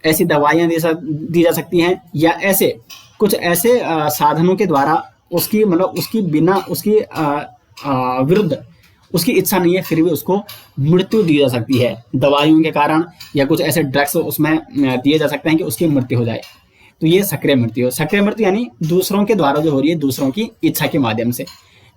ऐसी दवाइयां दी जा सकती हैं, या ऐसे कुछ ऐसे साधनों के द्वारा उसकी मतलब उसकी बिना उसकी विरुद्ध उसकी इच्छा नहीं है फिर भी उसको मृत्यु दी जा सकती है दवाइयों के कारण, या कुछ ऐसे ड्रग्स उसमें दिए जा सकते हैं कि उसकी मृत्यु हो जाए। तो ये सक्रिय मृत्यु है। सक्रिय मृत्यु यानी दूसरों के द्वारा जो हो रही है, दूसरों की इच्छा के माध्यम से।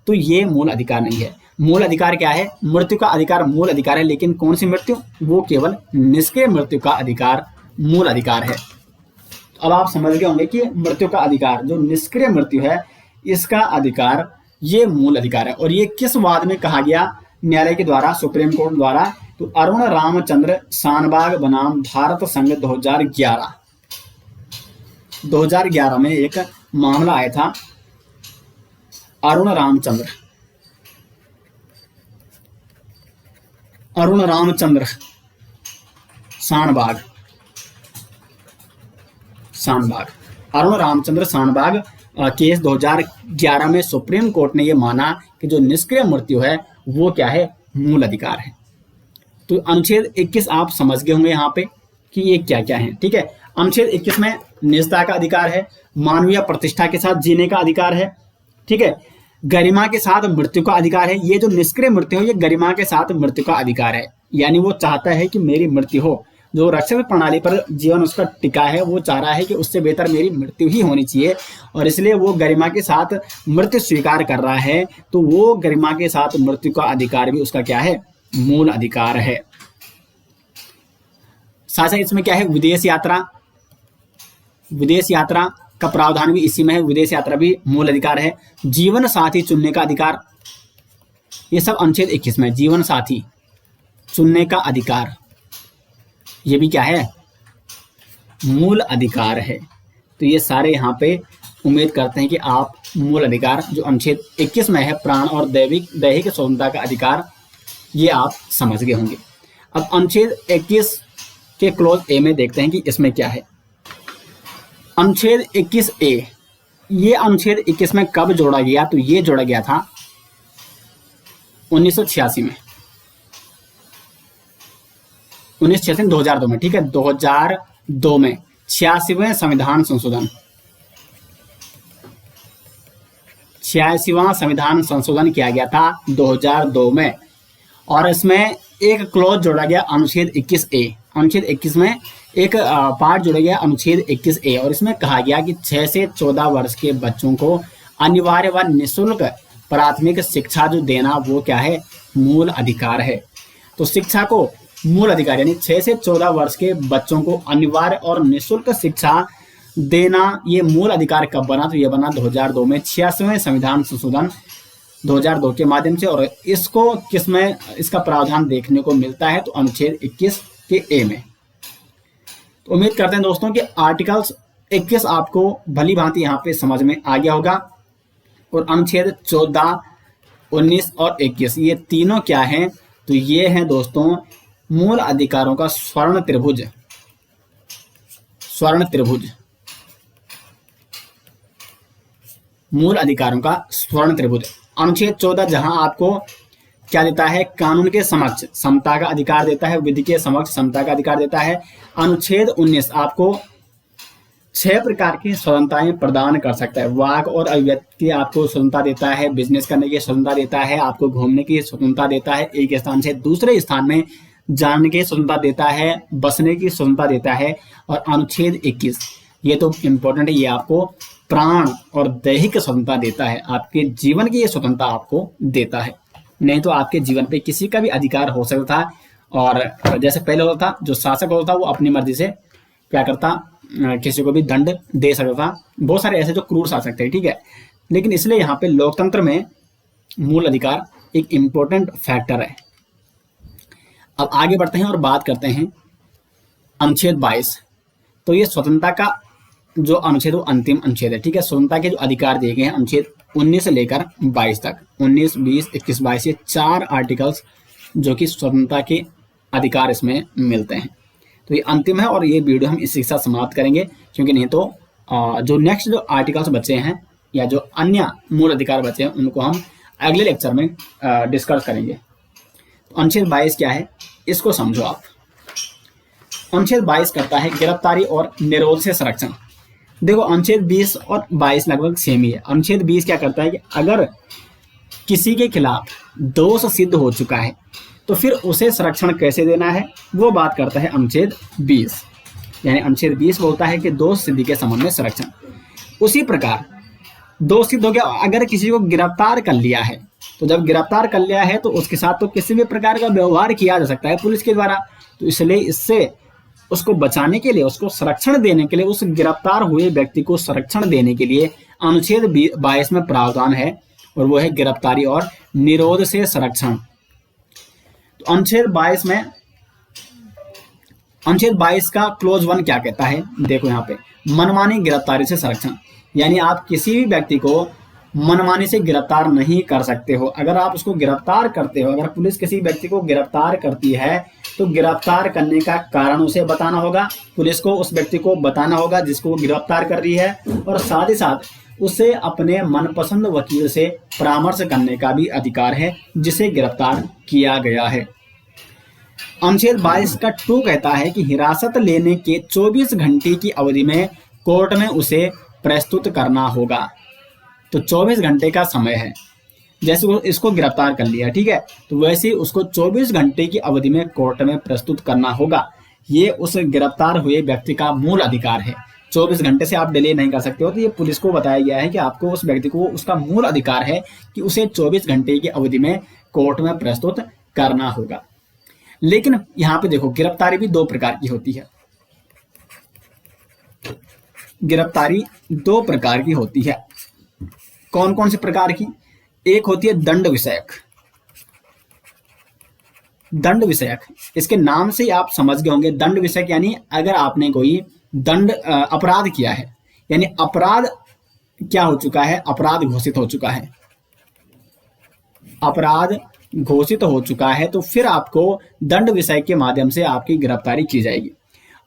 तो ये मूल अधिकार नहीं है। मूल अधिकार क्या है, मृत्यु का अधिकार मूल अधिकार है, लेकिन कौन सी मृत्यु, वो केवल निष्क्रिय मृत्यु का अधिकार मूल अधिकार है। तो अब आप समझ गए होंगे कि मृत्यु का अधिकार जो निष्क्रिय मृत्यु है इसका अधिकार ये मूल अधिकार है। और ये किस वाद में कहा गया न्यायालय के द्वारा, सुप्रीम कोर्ट द्वारा, तो अरुण रामचंद्र शानबाग बनाम भारत संघ 2011 में एक मामला आया था। अरुण रामचंद्र शानबाग अरुण रामचंद्र शानबाग केस 2011 में सुप्रीम कोर्ट ने यह माना कि जो निष्क्रिय मृत्यु है वो क्या है, मूल अधिकार है। तो अनुच्छेद 21 आप समझ गए होंगे यहाँ पे कि ये क्या क्या है। ठीक है, अनुच्छेद 21 में निजता का अधिकार है, मानवीय प्रतिष्ठा के साथ जीने का अधिकार है, ठीक है, गरिमा के साथ मृत्यु का अधिकार है। ये जो निष्क्रिय मृत्यु है, ये गरिमा के साथ मृत्यु का अधिकार है, यानी वो चाहता है कि मेरी मृत्यु हो। जो रक्षक प्रणाली पर जीवन उसका टिका है, वो चाह रहा है कि उससे बेहतर मेरी मृत्यु ही होनी चाहिए, और इसलिए वो गरिमा के साथ मृत्यु स्वीकार कर रहा है। तो वो गरिमा के साथ मृत्यु का अधिकार भी उसका क्या है, मूल अधिकार है। साथ ही इसमें क्या है, विदेश यात्रा, विदेश यात्रा का प्रावधान भी इसी में है, विदेश यात्रा भी मूल अधिकार है। जीवन साथी चुनने का अधिकार, ये सब अनुच्छेद 21 में, जीवन साथी चुनने का अधिकार, ये भी क्या है, मूल अधिकार है। तो ये सारे यहाँ पे उम्मीद करते हैं कि आप मूल अधिकार जो अनुच्छेद 21 में है, प्राण और दैहिक स्वतंत्रता का अधिकार, ये आप समझ गए होंगे। अब अनुच्छेद 21 के क्लोज ए में देखते हैं कि इसमें क्या है। अनुच्छेद 21A, ये अनुच्छेद 21 में कब जोड़ा गया, तो ये जोड़ा गया था 1986 में, 2002 में, ठीक है, 2002 में 86वें संविधान संशोधन, 86वां संविधान संशोधन किया गया था 2002 में, और इसमें एक क्लॉज जोड़ा गया अनुच्छेद 21A। अनुच्छेद 21 में एक पार्ट जोड़ा गया अनुच्छेद 21A, और इसमें कहा गया कि 6 से 14 वर्ष के बच्चों को अनिवार्य व निःशुल्क प्राथमिक शिक्षा जो देना, वो क्या है, मूल अधिकार है। तो शिक्षा को मूल अधिकार, यानी 6 से 14 वर्ष के बच्चों को अनिवार्य और निःशुल्क शिक्षा देना, ये मूल अधिकार कब बना, तो ये बना 2002 में, 86वें संविधान संशोधन 2002 के माध्यम से। और इसको किसमें इसका प्रावधान देखने को मिलता है, तो अनुच्छेद 21 के ए में। तो उम्मीद करते हैं दोस्तों कि आर्टिकल्स 21 आपको भली भांति यहाँ पे समझ में आ गया होगा, और अनुच्छेद 14, 19 और 21 ये तीनों क्या हैं, तो ये हैं दोस्तों मूल अधिकारों का स्वर्ण त्रिभुज, स्वर्ण त्रिभुज, मूल अधिकारों का स्वर्ण त्रिभुज। अनुच्छेद 14 जहां आपको क्या देता है, कानून के समक्ष समता का अधिकार देता है, विधि के समक्ष समता का अधिकार देता है। अनुच्छेद 19 आपको 6 प्रकार की स्वतंत्रताएं प्रदान कर सकता है। वाक और अभिव्यक्ति की आपको स्वतंत्रता देता है, बिजनेस करने की स्वतंत्रता देता है, आपको घूमने की स्वतंत्रता देता है, एक स्थान से दूसरे स्थान में जाने की स्वतंत्रता देता है, बसने की स्वतंत्रता देता है। और अनुच्छेद 21 ये तो इंपॉर्टेंट है, ये आपको प्राण और दैहिक स्वतंत्रता देता है, आपके जीवन की ये स्वतंत्रता आपको देता है। नहीं तो आपके जीवन पे किसी का भी अधिकार हो सकता था, और जैसे पहले होता था, जो शासक होता था वो अपनी मर्जी से क्या करता, किसी को भी दंड दे सकता था। बहुत सारे ऐसे जो क्रूर शासक थे, ठीक है, लेकिन इसलिए यहाँ पे लोकतंत्र में मूल अधिकार एक इम्पोर्टेंट फैक्टर है। अब आगे बढ़ते हैं और बात करते हैं अनुच्छेद 22। तो ये स्वतंत्रता का जो अनुच्छेद वो अंतिम अनुच्छेद है, ठीक है। स्वतंत्रता के जो अधिकार दिए गए हैं अनुच्छेद 19 से लेकर 22 तक, 19, 20, 21, 22 ये 4 आर्टिकल्स जो कि स्वतंत्रता के अधिकार इसमें मिलते हैं। तो ये अंतिम है, और ये वीडियो हम इसी के साथ समाप्त करेंगे, क्योंकि नहीं तो जो नेक्स्ट जो आर्टिकल्स बचे हैं या जो अन्य मूल अधिकार बचे हैं उनको हम अगले लेक्चर में डिस्कस करेंगे। तो अनुच्छेद 22 क्या है, इसको समझो आप। अनुच्छेद 22 करता है गिरफ्तारी और निरोध से संरक्षण। देखो अनुच्छेद 20 और 22 लगभग सेम ही है। अनुच्छेद 20 क्या करता है कि अगर किसी के खिलाफ दोष सिद्ध हो चुका है तो फिर उसे संरक्षण कैसे देना है, वो बात करता है अनुच्छेद 20। यानी अनुच्छेद 20 बोलता है कि दोष सिद्धि के संबंध में संरक्षण। उसी प्रकार दोष सिद्ध हो गया, अगर किसी को गिरफ्तार कर लिया है, तो जब गिरफ्तार कर लिया है तो उसके साथ तो किसी भी प्रकार का व्यवहार किया जा सकता है पुलिस के द्वारा। तो इसलिए इससे उसको बचाने के लिए, उसको संरक्षण देने के लिए, उस गिरफ्तार हुए व्यक्ति को संरक्षण देने के लिए अनुच्छेद 22 में प्रावधान है, और वो है गिरफ्तारी और निरोध से संरक्षण। तो अनुच्छेद 22 में, अनुच्छेद 22 का क्लोज 1 क्या कहता है, देखो यहाँ पे, मनमानी गिरफ्तारी से संरक्षण। यानी आप किसी भी व्यक्ति को मनमानी से गिरफ्तार नहीं कर सकते हो। अगर आप उसको गिरफ्तार करते हो, अगर पुलिस किसी व्यक्ति को गिरफ्तार करती है तो गिरफ्तार करने का कारण उसे बताना होगा, पुलिस को उस व्यक्ति को बताना होगा जिसको वो गिरफ्तार कर रही है, और साथ ही साथ उसे अपने मनपसंद वकील से परामर्श करने का भी अधिकार है जिसे गिरफ्तार किया गया है। अनुच्छेद 22 का 2 कहता है कि हिरासत लेने के 24 घंटे की अवधि में कोर्ट में उसे प्रस्तुत करना होगा। तो 24 घंटे का समय है। जैसे वो इसको गिरफ्तार कर लिया, ठीक है, तो वैसे ही उसको 24 घंटे की अवधि में कोर्ट में प्रस्तुत करना होगा। ये उस गिरफ्तार हुए व्यक्ति का मूल अधिकार है। 24 घंटे से आप डिले नहीं कर सकते हो। तो ये पुलिस को बताया गया है कि आपको उस व्यक्ति को उसका मूल अधिकार है कि उसे 24 घंटे की अवधि में कोर्ट में प्रस्तुत करना होगा। लेकिन यहाँ पे देखो, गिरफ्तारी भी दो प्रकार की होती है। गिरफ्तारी दो प्रकार की होती है। कौन कौन से प्रकार की? एक होती है दंड विषयक। दंड विषयक, इसके नाम से ही आप समझ गए होंगे। दंड विषयक यानी अगर आपने कोई दंड अपराध किया है, यानी अपराध क्या हो चुका है, अपराध घोषित हो चुका है, अपराध घोषित हो चुका है, तो फिर आपको दंड विषयक के माध्यम से आपकी गिरफ्तारी की जाएगी।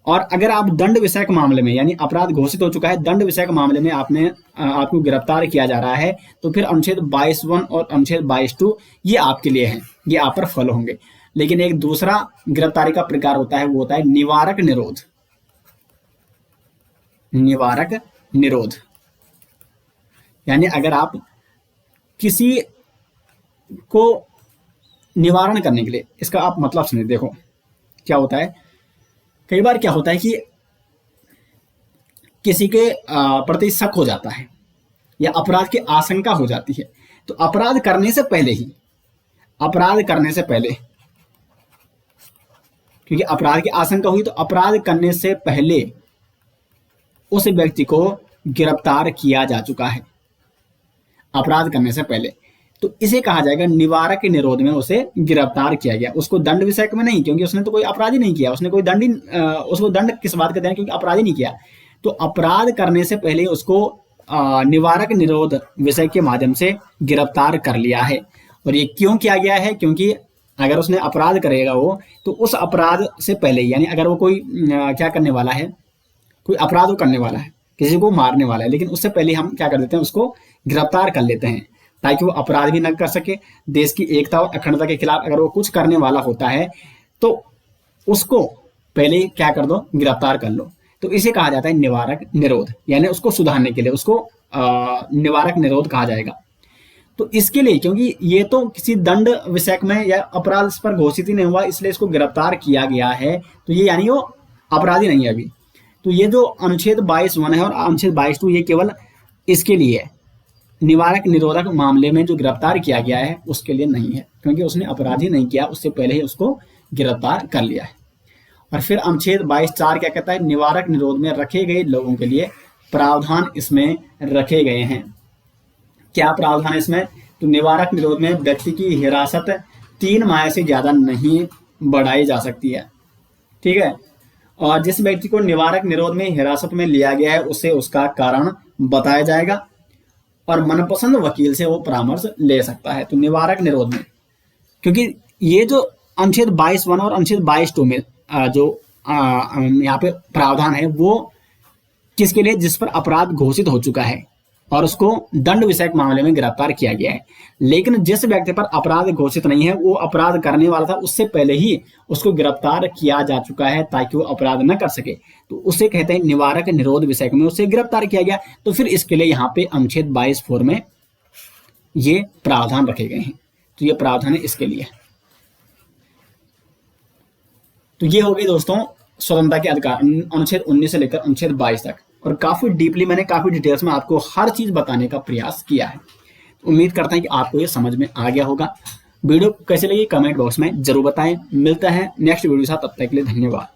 और अगर आप दंड विषयक मामले में, यानी अपराध घोषित हो चुका है, दंड विषयक मामले में आपको गिरफ्तार किया जा रहा है, तो फिर अनुच्छेद 22(1) और अनुच्छेद 22(2) ये आपके लिए हैं, ये आप पर फल होंगे। लेकिन एक दूसरा गिरफ्तारी का प्रकार होता है, वो होता है निवारक निरोध। निवारक निरोध यानी अगर आप किसी को निवारण करने के लिए, इसका आप मतलब समझे। देखो क्या होता है, कई बार क्या होता है कि किसी के प्रति शक हो जाता है या अपराध की आशंका हो जाती है, तो अपराध करने से पहले ही, अपराध करने से पहले, क्योंकि अपराध की आशंका हुई, तो अपराध करने से पहले उस व्यक्ति को गिरफ्तार किया जा चुका है, अपराध करने से पहले, तो इसे कहा जाएगा निवारक निरोध में उसे गिरफ्तार किया गया। उसको दंड विषयक में नहीं, क्योंकि उसने तो कोई अपराध ही नहीं किया, उसने कोई दंड ही, उसको दंड किस बात का देना, क्योंकि अपराध ही नहीं किया। तो अपराध करने से पहले उसको निवारक निरोध विषय के माध्यम से गिरफ्तार कर लिया है। और ये क्यों किया गया है? क्योंकि अगर उसने अपराध करेगा वो, तो उस अपराध से पहले, यानी अगर वो कोई क्या करने वाला है, कोई अपराध करने वाला है, किसी को मारने वाला है, लेकिन उससे पहले हम क्या कर देते हैं, उसको गिरफ्तार कर लेते हैं, ताकि वो अपराध भी न कर सके। देश की एकता और अखंडता के खिलाफ अगर वो कुछ करने वाला होता है, तो उसको पहले क्या कर दो, गिरफ्तार कर लो। तो इसे कहा जाता है निवारक निरोध, यानी उसको सुधारने के लिए उसको निवारक निरोध कहा जाएगा। तो इसके लिए, क्योंकि ये तो किसी दंड विषयक में या अपराध पर घोषित ही नहीं हुआ, इसलिए इसको गिरफ्तार किया गया है, तो ये यानी वो अपराधी नहीं है अभी। तो ये जो अनुच्छेद 22(1) है और अनुच्छेद 22(2) ये केवल इसके लिए है, निवारक निरोधक मामले में जो गिरफ्तार किया गया है उसके लिए नहीं है, क्योंकि उसने अपराध ही नहीं किया, उससे पहले ही उसको गिरफ्तार कर लिया है। और फिर अनुच्छेद 22(4) क्या कहता है, निवारक निरोध में रखे गए लोगों के लिए प्रावधान इसमें रखे गए हैं। क्या प्रावधान इसमें? तो निवारक निरोध में व्यक्ति की हिरासत 3 माह से ज्यादा नहीं बढ़ाई जा सकती है, ठीक है। और जिस व्यक्ति को निवारक निरोध में हिरासत में लिया गया है, उसे उसका कारण बताया जाएगा और मनपसंद वकील से वो परामर्श ले सकता है। तो निवारक निरोध में, क्योंकि ये जो अनुच्छेद 22(1) और अनुच्छेद 22(2) में जो यहाँ पे प्रावधान है, वो किसके लिए? जिस पर अपराध घोषित हो चुका है और उसको दंड विषयक मामले में गिरफ्तार किया गया है। लेकिन जिस व्यक्ति पर अपराध घोषित नहीं है, वो अपराध करने वाला था, उससे पहले ही उसको गिरफ्तार किया जा चुका है ताकि वो अपराध न कर सके, तो उसे कहते हैं निवारक निरोध विषयक में उसे गिरफ्तार किया गया। तो फिर इसके लिए यहाँ पे अनुच्छेद 22(4) में ये प्रावधान रखे गए हैं। तो ये प्रावधान है इसके लिए। तो ये हो गई दोस्तों स्वतंत्रता के अधिकार, अनुच्छेद 19 से लेकर अनुच्छेद 22 तक। और काफी डीपली मैंने काफी डिटेल्स में आपको हर चीज बताने का प्रयास किया है। उम्मीद करता है कि आपको ये समझ में आ गया होगा। वीडियो कैसे लगी कमेंट बॉक्स में जरूर बताएं। मिलता है नेक्स्ट वीडियो के साथ, तब तक के लिए धन्यवाद।